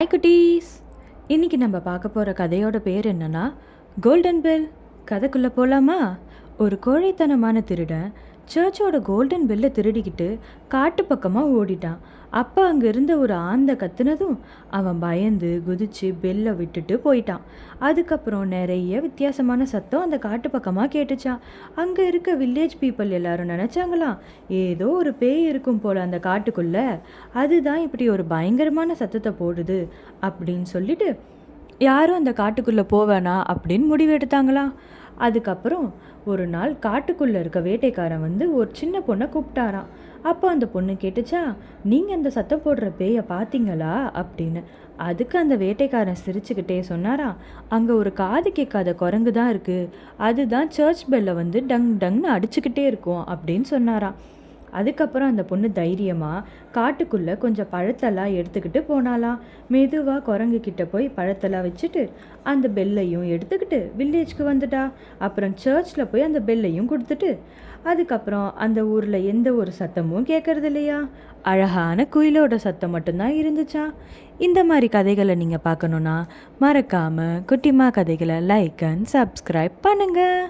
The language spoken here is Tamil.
ஹாய் குட்டீஸ். இன்னைக்கு நம்ம பார்க்க போகிற கதையோட பேர் என்னன்னா கோல்டன் பெல். கதைக்குள்ளே போகலாமா? ஒரு கோழைத்தனமான திருடன் சர்ச்சோட கோல்டன் பெல்லை திருடிக்கிட்டு காட்டு பக்கமாக ஓடிட்டான். அப்போ அங்கே இருந்த ஒரு ஆந்தை கத்துனதும் அவன் பயந்து குதிச்சு பெல்லை விட்டுட்டு போயிட்டான். அதுக்கப்புறம் நிறைய வித்தியாசமான சத்தம் அந்த காட்டு பக்கமாக கேட்டுச்சான். அங்கே இருக்க வில்லேஜ் பீப்புள் எல்லாரும் நினச்சாங்களாம், ஏதோ ஒரு பேய் இருக்கும் போல் அந்த காட்டுக்குள்ளே, அதுதான் இப்படி ஒரு பயங்கரமான சத்தத்தை போடுது அப்படின்னு சொல்லிட்டு யாரும் அந்த காட்டுக்குள்ளே போவேனா அப்படின்னு முடிவு எடுத்தாங்களாம். அதுக்கப்புறம் ஒரு நாள் காட்டுக்குள்ளே இருக்க வேட்டைக்காரன் வந்து ஒரு சின்ன பொண்ணை கூப்பிட்டாராம். அப்போ அந்த பொண்ணு கேட்டுச்சா, நீங்கள் அந்த சத்தம் போடுற பேயை பார்த்தீங்களா அப்படின்னு. அதுக்கு அந்த வேட்டைக்காரன் சிரிச்சுக்கிட்டே சொன்னாராம், அங்கே ஒரு காது கேட்காத குரங்கு தான் இருக்குது, அதுதான் சர்ச் பெல்லை வந்து டங் டங்னு அடிச்சுக்கிட்டே இருக்கும் அப்படின்னு சொன்னாராம். அதுக்கப்புறம் அந்த பொண்ணு தைரியமாக காட்டுக்குள்ளே கொஞ்சம் பழத்தெல்லாம் எடுத்துக்கிட்டு போனாலாம். மெதுவாக குரங்கு கிட்ட போய் பழத்தெல்லாம் வச்சுட்டு அந்த பெல்லையும் எடுத்துக்கிட்டு வில்லேஜ்க்கு வந்துட்டா. அப்புறம் சர்ச்சில் போய் அந்த பெல்லையும் கொடுத்துட்டு அதுக்கப்புறம் அந்த ஊரில் எந்த ஒரு சத்தமும் கேட்கறது இல்லையா, அழகான குயிலோட சத்தம் மட்டும்தான் இருந்துச்சா. இந்த மாதிரி கதைகளை நீங்கள் பார்க்கணுன்னா மறக்காமல் குட்டிமா கதைகளை லைக் அண்ட் சப்ஸ்கிரைப் பண்ணுங்கள்.